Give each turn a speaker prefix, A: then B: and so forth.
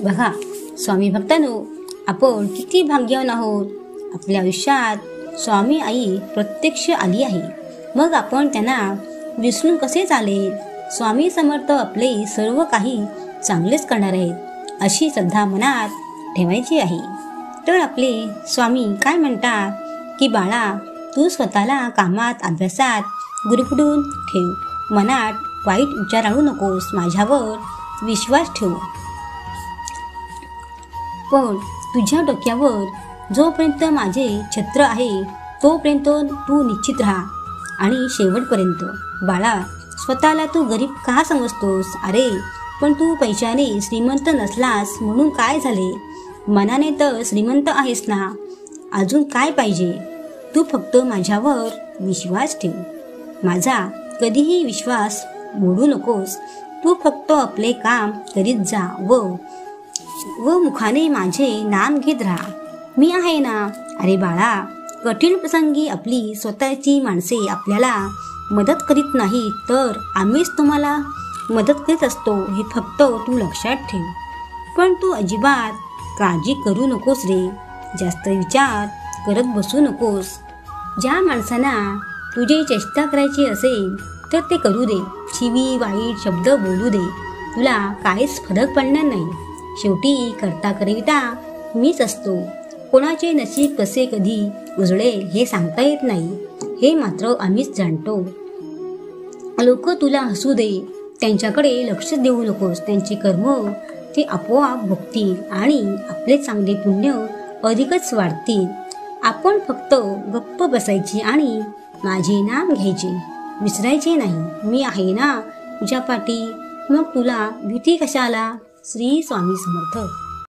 A: बघा स्वामी भक्तांनो, आपण किती भाग्यवान आहोत. आपल्या आयुष्यात स्वामी आई प्रत्यक्ष आली आहे. मग आपण त्यांना विसरून कसे चालेल. स्वामी समर्थ आपले सर्व काही चांगलेच करणार आहेत, अशी श्रद्धा मनात ठेवायची आहे. तर आपले स्वामी काय म्हणतात की बाळा, तू स्वतःला कामात अभ्यासात गुरफटून ठेव. मनात वाईट विचार आणू नकोस. माझ्यावर विश्वास ठेव. पण तुझ्या डोक्यावर जोपर्यंत माझे छत्र आहे तोपर्यंत तू निश्चित राहा आणि शेवटपर्यंत. बाळा, स्वतःला तू गरीब का समजतोस. अरे पण तू पैशाने श्रीमंत नसलास म्हणून काय झाले. मनाने तर श्रीमंत आहेस ना. अजून काय पाहिजे. तू फक्त माझ्यावर विश्वास ठेव. माझा कधीही विश्वास मोडू नकोस. तू फक्त आपले काम करीत जा व मुखाने माझे नाम घेत राहा. मी आहे ना. अरे बाळा, कठीण प्रसंगी आपली स्वतःची माणसे आपल्याला मदत करीत नाही तर आम्हीच तुम्हाला मदत करीत असतो, हे फक्त तू लक्षात ठेव. पण तू अजिबात काळजी करू नकोस रे. जास्त विचार करत बसू नकोस. ज्या माणसांना तुझी चेष्टा करायची असेल तर ते करू दे. शिवी वाईट शब्द बोलू दे. तुला काहीच फरक पडणार नाही. शेवटी करता करविता मीच असतो. कोणाचे नशीब कसे कधी उजळेल हे सांगता येत नाही, हे मात्र आम्हीच जाणतो. लोक तुला हसू दे, त्यांच्याकडे लक्ष देऊ नकोस. त्यांचे कर्म ते आपोआप भोगतील आणि आपले चांगले पुण्य अधिकच वाढतील. आपण फक्त गप्प बसायचे आणि माझे नाम घ्यायचे, विसरायचे नाही. मी आहे ना तुझ्या पाठी. मग तुला भीती कशाला. श्री स्वामी समर्थ.